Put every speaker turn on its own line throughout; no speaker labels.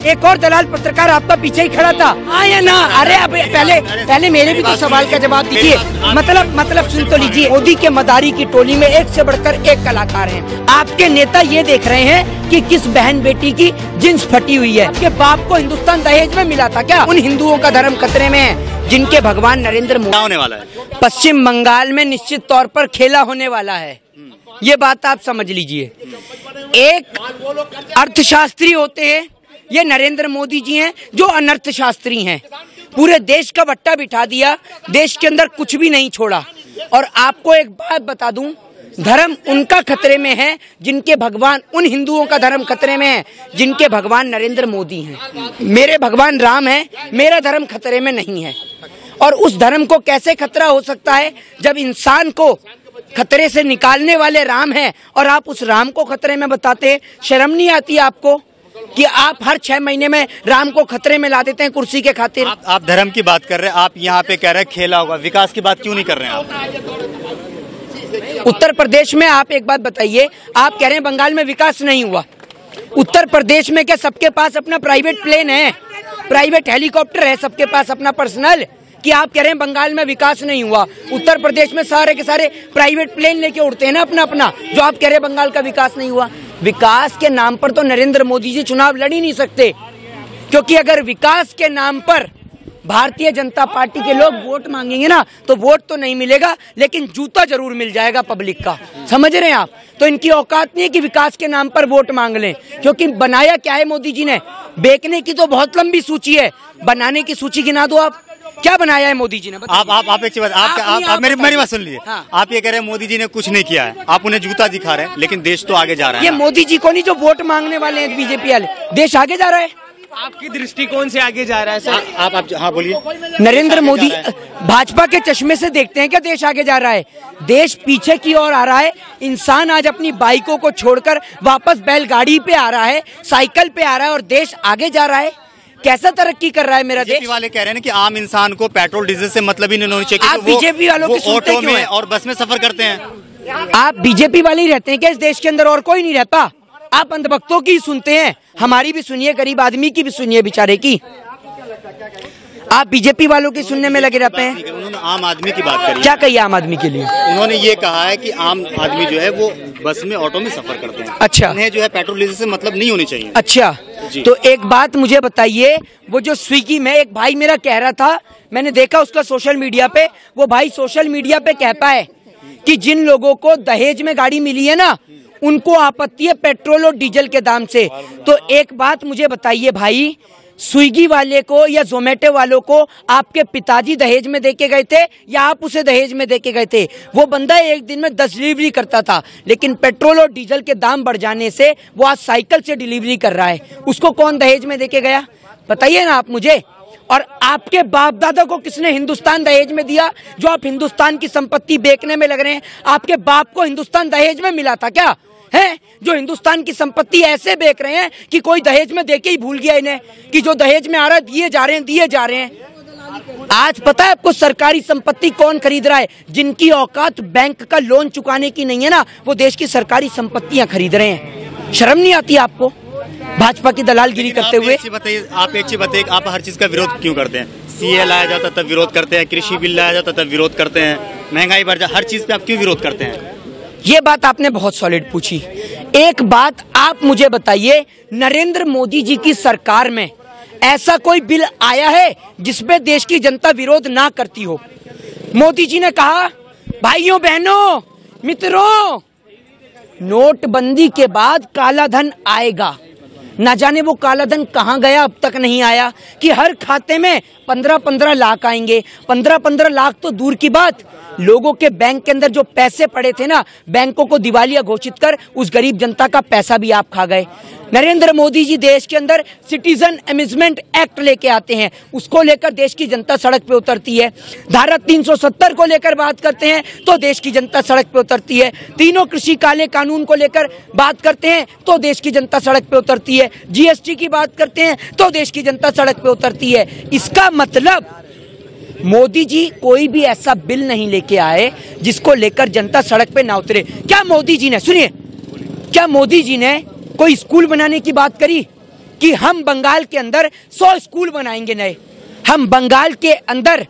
एक और दलाल पत्रकार आपका पीछे ही खड़ा था, हाँ या ना? अरे अब पहले मेरे भी तो सवाल का जवाब दीजिए। मतलब सुन तो लीजिए, मोदी के मदारी की टोली में एक से बढ़कर एक कलाकार हैं। आपके नेता ये देख रहे हैं कि किस बहन बेटी की जींस फटी हुई है। आपके बाप को हिंदुस्तान दहेज में मिला था क्या? उन हिंदुओं का धर्म खतरे में है जिनके भगवान नरेंद्र मोदी
होने वाला है।
पश्चिम बंगाल में निश्चित तौर पर खेला होने वाला है, ये बात आप समझ लीजिए। एक अर्थशास्त्री होते हैं, ये नरेंद्र मोदी जी हैं जो अनर्थशास्त्री हैं। पूरे देश का बट्टा बिठा दिया, देश के अंदर कुछ भी नहीं छोड़ा। और आपको एक बात बता दूं, धर्म उनका खतरे में है जिनके भगवान, उन हिंदुओं का धर्म खतरे में है जिनके भगवान नरेंद्र मोदी हैं। मेरे भगवान राम है, मेरा धर्म खतरे में नहीं है। और उस धर्म को कैसे खतरा हो सकता है जब इंसान को खतरे से निकालने वाले राम हैं और आप उस राम को खतरे में बताते हैं? शर्म नहीं आती आपको कि आप हर 6 महीने में राम को खतरे में ला देते हैं कुर्सी के खातिर?
आप धर्म की बात कर रहे हैं, आप यहाँ पे कह रहे हैं खेला होगा, विकास की बात क्यों नहीं कर रहे हैं आप?
उत्तर प्रदेश में आप एक बात बताइए, आप कह रहे हैं बंगाल में विकास नहीं हुआ। उत्तर प्रदेश में क्या सबके पास अपना प्राइवेट प्लेन है, प्राइवेट हेलीकॉप्टर है, सबके पास अपना पर्सनल? कि आप कह रहे हैं बंगाल में विकास नहीं हुआ? उत्तर प्रदेश में सारे के सारे प्राइवेट प्लेन लेके उड़ते हैं ना अपना अपना, जो आप कह रहे हैं बंगाल का विकास नहीं हुआ। विकास के नाम पर तो नरेंद्र मोदी जी चुनाव लड़ ही नहीं सकते, क्योंकि अगर विकास के नाम पर भारतीय जनता पार्टी के लोग वोट मांगेंगे ना, तो वोट तो नहीं मिलेगा लेकिन जूता जरूर मिल जाएगा पब्लिक का। समझ रहे हैं आप? तो इनकी औकात नहीं है कि विकास के नाम पर वोट मांग लें, क्योंकि बनाया क्या है मोदी जी ने? बेचने की तो बहुत लंबी सूची है, बनाने की सूची गिना दो आप। क्या बनाया है मोदी जी ने?
आप एक बात, आप मेरी बात सुन लीजिए। हाँ। आप ये कह रहे हैं मोदी जी ने कुछ नहीं किया है, आप उन्हें जूता दिखा रहे हैं, लेकिन देश तो आगे जा रहा है।
ये मोदी जी को नहीं, जो वोट मांगने वाले हैं बीजेपी वाले, देश आगे जा रहा है।
आपकी दृष्टिकोण से आगे जा रहा है सर?
आप हाँ बोलिए।
नरेंद्र मोदी भाजपा के चश्मे से देखते हैं क्या देश आगे जा रहा है? देश पीछे की ओर आ रहा है। इंसान आज अपनी बाइकों को छोड़कर वापस बैलगाड़ी पे आ रहा है, साइकिल पे आ रहा है, और देश आगे जा रहा है। कैसा तरक्की कर रहा है मेरा देश?
बीजेपी वाले कह रहे हैं कि आम इंसान को पेट्रोल डीजल से मतलब ही नहीं होनी चाहिए।
आप बीजेपी वालों की सुनते
ऑटो
क्यों
में
हैं?
और बस में सफर करते हैं।
आप बीजेपी वाले ही रहते हैं क्या इस देश के अंदर? और कोई नहीं रहता? आप अंधभक्तों की सुनते हैं, हमारी भी सुनिए, गरीब आदमी की भी सुनिए, बेचारे की। आप बीजेपी वालों की सुनने में लगे रहते हैं।
उन्होंने आम आदमी की बात करी।
क्या कही आम आदमी के लिए?
उन्होंने ये कहा है कि आम आदमी जो है वो बस में ऑटो में सफर करते हैं।
अच्छा।
उन्हें जो है पेट्रोल डीजल से मतलब नहीं होनी चाहिए।
अच्छा, तो एक बात मुझे बताइए, वो जो स्विगी में एक भाई मेरा कह रहा था, मैंने देखा उसका सोशल मीडिया पे, वो भाई सोशल मीडिया पे कहता है कि जिन लोगों को दहेज में गाड़ी मिली है ना, उनको आपत्ति है पेट्रोल और डीजल के दाम से। तो एक बात मुझे बताइए भाई, स्विगी वाले को या जोमेटो वालों को आपके पिताजी दहेज में देके गए थे या आप उसे दहेज में देके गए थे? वो बंदा एक दिन में 10 डिलीवरी करता था, लेकिन पेट्रोल और डीजल के दाम बढ़ जाने से वो आज साइकिल से डिलीवरी कर रहा है। उसको कौन दहेज में देके गया? बताइए ना आप मुझे। और आपके बाप दादा को किसने हिंदुस्तान दहेज में दिया, जो आप हिंदुस्तान की संपत्ति बेचने में लग रहे हैं? आपके बाप को हिंदुस्तान दहेज में मिला था क्या? है जो हिंदुस्तान की संपत्ति ऐसे बेच रहे हैं कि कोई दहेज में देके ही भूल गया इन्हें, कि जो दहेज में आ रहा है दिए जा रहे हैं। आज पता है आपको सरकारी संपत्ति कौन खरीद रहा है? जिनकी औकात बैंक का लोन चुकाने की नहीं है ना, वो देश की सरकारी संपत्तियां खरीद रहे हैं। शर्म नहीं आती आपको भाजपा की दलालगिरी करते हुए?
आप एक चीज बताइए, आप हर चीज का विरोध क्यों करते हैं? सीए लाया जाता तब विरोध करते हैं, कृषि बिल लाया जाता तब विरोध करते हैं, महंगाई बढ़ जाए, हर चीज पे आप क्यों विरोध करते हैं?
ये बात आपने बहुत सॉलिड पूछी। एक बात आप मुझे बताइए, नरेंद्र मोदी जी की सरकार में ऐसा कोई बिल आया है जिसपे देश की जनता विरोध ना करती हो? मोदी जी ने कहा, भाइयों बहनों मित्रों, नोटबंदी के बाद काला धन आएगा। ना जाने वो काला धन कहाँ गया, अब तक नहीं आया। कि हर खाते में 15-15 लाख आएंगे। 15-15 लाख तो दूर की बात, लोगों के बैंक के अंदर जो पैसे पड़े थे ना, बैंकों को दिवालिया घोषित कर उस गरीब जनता का पैसा भी आप खा गए। नरेंद्र मोदी जी देश के अंदर सिटीजन अमेजमेंट एक्ट लेके आते हैं, उसको लेकर देश की जनता सड़क पे उतरती है। धारा 370 को लेकर बात करते हैं तो देश की जनता सड़क पे उतरती है। तीनों कृषि काले कानून को लेकर बात करते हैं तो देश की जनता सड़क पे उतरती है। जीएसटी की बात करते हैं तो देश की जनता सड़क पे उतरती है। इसका मतलब मोदी जी कोई भी ऐसा बिल नहीं लेके आए जिसको लेकर जनता सड़क पे ना उतरे। क्या मोदी जी ने, सुनिए, क्या मोदी जी ने कोई स्कूल बनाने की बात करी? कि हम बंगाल के अंदर 100 स्कूल बनाएंगे नए, हम बंगाल के अंदर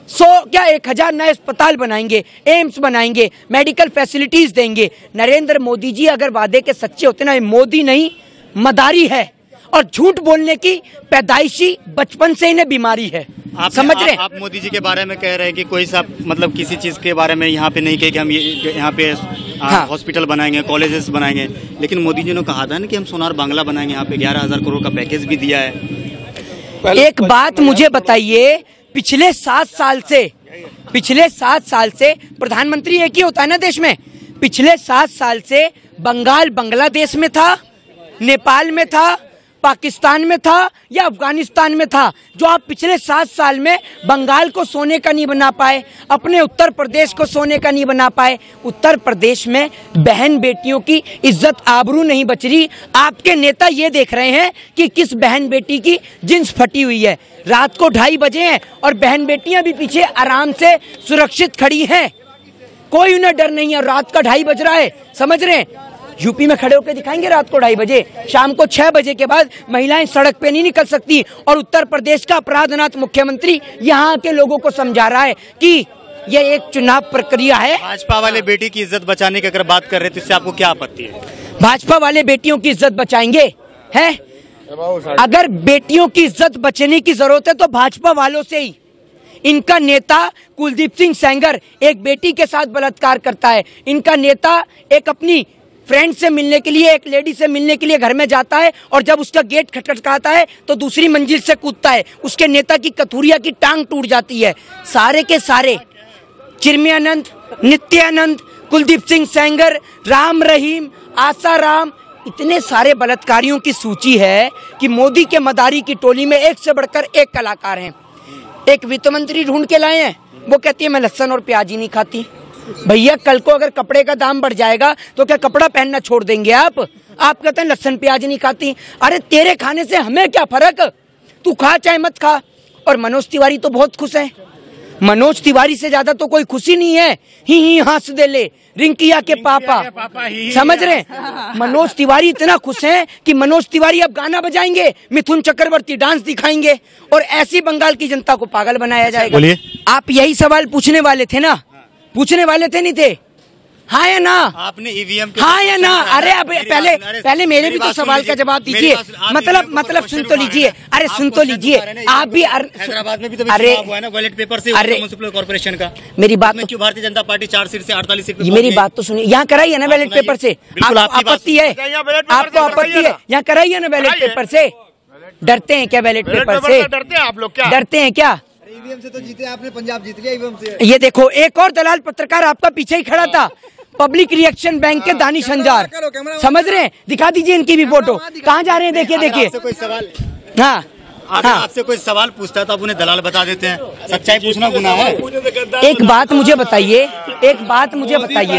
1000 नए अस्पताल बनाएंगे, एम्स बनाएंगे, मेडिकल फैसिलिटीज देंगे। नरेंद्र मोदी जी अगर वादे के सच्चे होते ना, मोदी नहीं मदारी है, और झूठ बोलने की पैदाइशी बचपन से इन्हें बीमारी है। समझ रहे हैं?
आप मोदी जी के बारे में कह रहे हैं कि कोई सा मतलब किसी चीज के बारे में यहाँ पे नहीं कहे कि हम यहाँ पे हॉस्पिटल बनाएंगे, कॉलेजेस बनाएंगे, लेकिन मोदी जी ने कहा था ना कि हम सोनार बांग्ला बनाएंगे। यहाँ पे 11,000 करोड़ का पैकेज भी दिया है।
एक बात मुझे बताइए, पिछले 7 साल से प्रधानमंत्री एक ही होता है ना देश में। पिछले 7 साल से बंगाल बांग्लादेश में था, नेपाल में था, पाकिस्तान में था या अफगानिस्तान में था। जो आप पिछले 7 साल में बंगाल को सोने का नहीं बना पाए, अपने उत्तर प्रदेश को सोने का नहीं बना पाए। उत्तर प्रदेश में बहन बेटियों की इज्जत आबरू नहीं बच रही। आपके नेता ये देख रहे हैं कि किस बहन बेटी की जींस फटी हुई है। रात को 2:30 बजे हैं और बहन बेटियां भी पीछे आराम से सुरक्षित खड़ी हैं, कोई उन्हें डर नहीं है। रात का 2:30 बज रहा है, समझ रहे हैं? यूपी में खड़े होकर दिखाएंगे रात को 2:30 बजे, शाम को 6 बजे के बाद महिलाएं सड़क पे नहीं निकल सकती। और उत्तर प्रदेश का अपराधनाथ मुख्यमंत्री यहाँ के लोगों को समझा रहा है कि ये एक चुनाव प्रक्रिया है।
भाजपा वाले बेटी की इज्जत बचाने की अगर बात कर रहे हैं तो इससे आपको क्या आपत्ति है?
भाजपा वाले बेटियों की इज्जत बचाएंगे हैं? अगर बेटियों की इज्जत बचने की जरूरत है तो भाजपा वालों से ही। इनका नेता कुलदीप सिंह सेंगर एक बेटी के साथ बलात्कार करता है। इनका नेता एक अपनी फ्रेंड से मिलने के लिए, एक लेडी से मिलने के लिए घर में जाता है और जब उसका गेट खटखटाता है तो दूसरी मंजिल से कूदता है। उसके नेता की कथूरिया की टांग टूट जाती है। सारे के सारे चिन्मयानंद, नित्यानंद, कुलदीप सिंह सेंगर, राम रहीम, आसाराम, इतने सारे बलात्कारियों की सूची है कि मोदी के मदारी की टोली में एक से बढ़कर एक कलाकार हैं। एक वित्त मंत्री ढूंढ के लाए हैं, वो कहती है मैं लहसुन और प्याज ही नहीं खाती। भैया कल को अगर कपड़े का दाम बढ़ जाएगा तो क्या कपड़ा पहनना छोड़ देंगे आप कहते हैं लहसुन प्याज नहीं खाती। अरे तेरे खाने से हमें क्या फर्क, तू खा चाहे मत खा। और मनोज तिवारी तो बहुत खुश है। मनोज तिवारी से ज्यादा तो कोई खुशी नहीं है। ही हंस दे ले रिंकिया के पापा, समझ रहे? मनोज तिवारी इतना खुश हैं कि मनोज तिवारी अब गाना बजाएंगे, मिथुन चक्रवर्ती डांस दिखाएंगे और ऐसी बंगाल की जनता को पागल बनाया जाएगा।
बोलिए।
आप यही सवाल पूछने वाले थे ना? पूछने वाले थे नहीं थे? हाँ या ना?
आपने ईवीएम
हाँ या ना? अरे अब पहले मेरे भी तो सवाल का जवाब दीजिए। मतलब सुन तो लीजिए। अरे सुन तो लीजिए। आप भी
हैदराबाद में भी तो चुनाव हुआ है ना बैलेट पेपर से, म्युनिसिपल कॉर्पोरेशन का।
मेरी बात
क्यों भारतीय जनता पार्टी 4 सीट से 48 सीट पे?
मेरी बात तो सुनिए। यहाँ कराई है ना बैलेट पेपर से? आपको आपत्ति है? आपको आपत्ति है? यहाँ कराई है ना बैलेट पेपर से? डरते हैं क्या बैलेट पेपर से?
डरते हैं आप लोग क्या?
डरते हैं क्या?
ईवीएम से तो जीते आपने, पंजाब जीत गया ईवीएम से।
ये देखो एक और दलाल पत्रकार आपका पीछे ही खड़ा था, पब्लिक रिएक्शन बैंक के दानिश अंजार, समझ रहे हैं? दिखा दीजिए इनकी भी फोटो। कहाँ जा रहे हैं? देखिए।
कोई सवाल,
हाँ
आपसे कोई सवाल पूछता है तो आप उन्हें दलाल बता देते हैं। सच्चाई पूछना गुनाह है।
एक बात मुझे बताइए,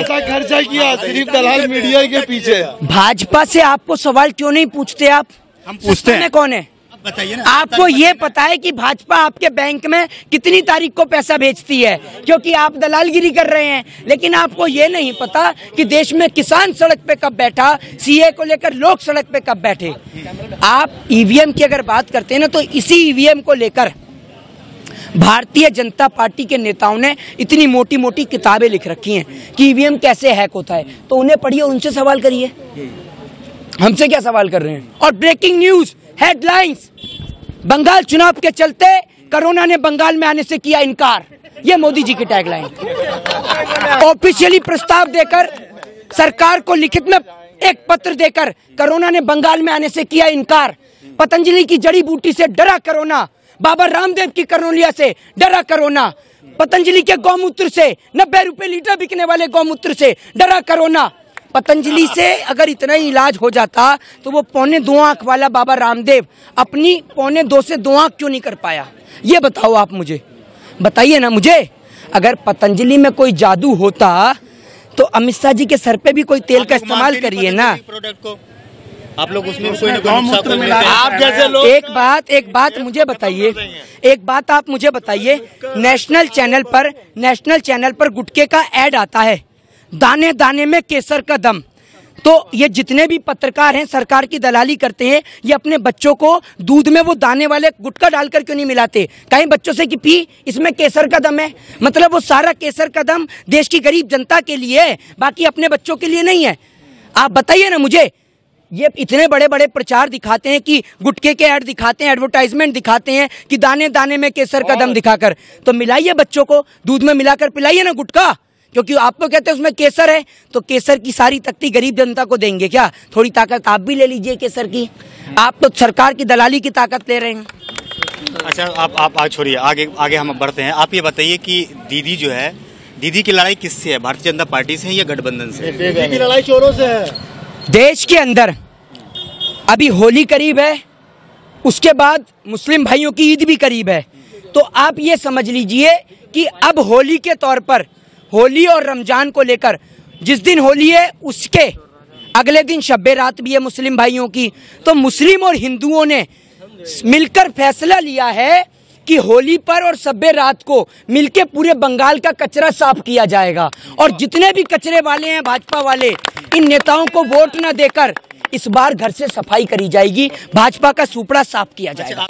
खर्चा किया सिर्फ दलाल मीडिया के पीछे।
भाजपा से आपको सवाल क्यों नहीं पूछते आप?
हम पूछते हैं।
कौन है?
बताइए ना।
आपको ये पता है कि भाजपा आपके बैंक में कितनी तारीख को पैसा भेजती है? क्योंकि आप दलालगिरी कर रहे हैं। लेकिन आपको ये नहीं पता कि देश में किसान सड़क पे कब बैठा, सीए को लेकर लोग सड़क पे कब बैठे। आप ईवीएम की अगर बात करते हैं ना, तो इसी ईवीएम को लेकर भारतीय जनता पार्टी के नेताओं ने इतनी मोटी मोटी किताबें लिख रखी हैं कि ईवीएम कैसे हैक होता है। तो उन्हें पढ़िए, उनसे सवाल करिए, हमसे क्या सवाल कर रहे हैं। और ब्रेकिंग न्यूज हेडलाइंस, बंगाल चुनाव के चलते कोरोना ने बंगाल में आने से किया इनकार। ये मोदी जी की टैगलाइन। ऑफिशियली प्रस्ताव देकर, सरकार को लिखित में एक पत्र देकर कोरोना ने बंगाल में आने से किया इनकार। पतंजलि की जड़ी बूटी से डरा कोरोना, बाबा रामदेव की करोलिया से डरा कोरोना, पतंजलि के गौमूत्र से 90 रुपए लीटर बिकने वाले गौमूत्र से डरा कोरोना। पतंजलि से अगर इतना ही इलाज हो जाता तो वो 1.25 आंख वाला बाबा रामदेव अपनी 1.25 से 2 आंख क्यों नहीं कर पाया? ये बताओ आप मुझे, बताइए ना मुझे। अगर पतंजलि में कोई जादू होता तो अमित शाह जी के सर पे भी कोई तेल का इस्तेमाल करिए ना।
प्रोडक्ट को आप लोग उसमें कोई ना कोई
आप जैसे लोग।
एक बात मुझे बताइए, एक बात आप मुझे बताइए। नेशनल चैनल पर गुटखे का ऐड आता है, दाने दाने में केसर का दम। तो ये जितने भी पत्रकार हैं सरकार की दलाली करते हैं, ये अपने बच्चों को दूध में वो दाने वाले गुटखा डालकर क्यों नहीं मिलाते? कहीं बच्चों से कि पी, इसमें केसर का दम है। मतलब वो सारा केसर का दम देश की गरीब जनता के लिए है, बाकी अपने बच्चों के लिए नहीं है। आप बताइए ना मुझे, ये इतने बड़े बड़े प्रचार दिखाते हैं कि गुटखे के ऐड दिखाते हैं, एडवर्टाइजमेंट दिखाते हैं कि दाने दाने में केसर का दम दिखाकर, तो मिलाइए बच्चों को, दूध में मिलाकर पिलाइए ना गुटखा, क्योंकि आप तो कहते हैं उसमें केसर है, तो केसर की सारी तख्ती गरीब जनता को देंगे क्या? थोड़ी ताकत आप भी ले लीजिए केसर की, आप तो सरकार की दलाली की ताकत ले रहे हैं।
अच्छा, आप आगे छोड़िए, आगे हम बढ़ते हैं। आप ये बताइए कि दीदी जो है, दीदी की लड़ाई किससे है? भारतीय जनता पार्टी से है या गठबंधन से?
दीदी की लड़ाई चोरों से है।
देश के अंदर अभी होली करीब है, उसके बाद मुस्लिम भाइयों की ईद भी करीब है, तो आप ये समझ लीजिए कि अब होली के तौर पर, होली और रमजान को लेकर, जिस दिन होली है उसके अगले दिन शब्बे रात भी है मुस्लिम भाइयों की, तो मुस्लिम और हिंदुओं ने मिलकर फैसला लिया है कि होली पर और शब्बे रात को मिलके पूरे बंगाल का कचरा साफ किया जाएगा, और जितने भी कचरे वाले हैं भाजपा वाले, इन नेताओं को वोट न देकर इस बार घर से सफाई करी जाएगी, भाजपा का सुपड़ा साफ किया जाएगा।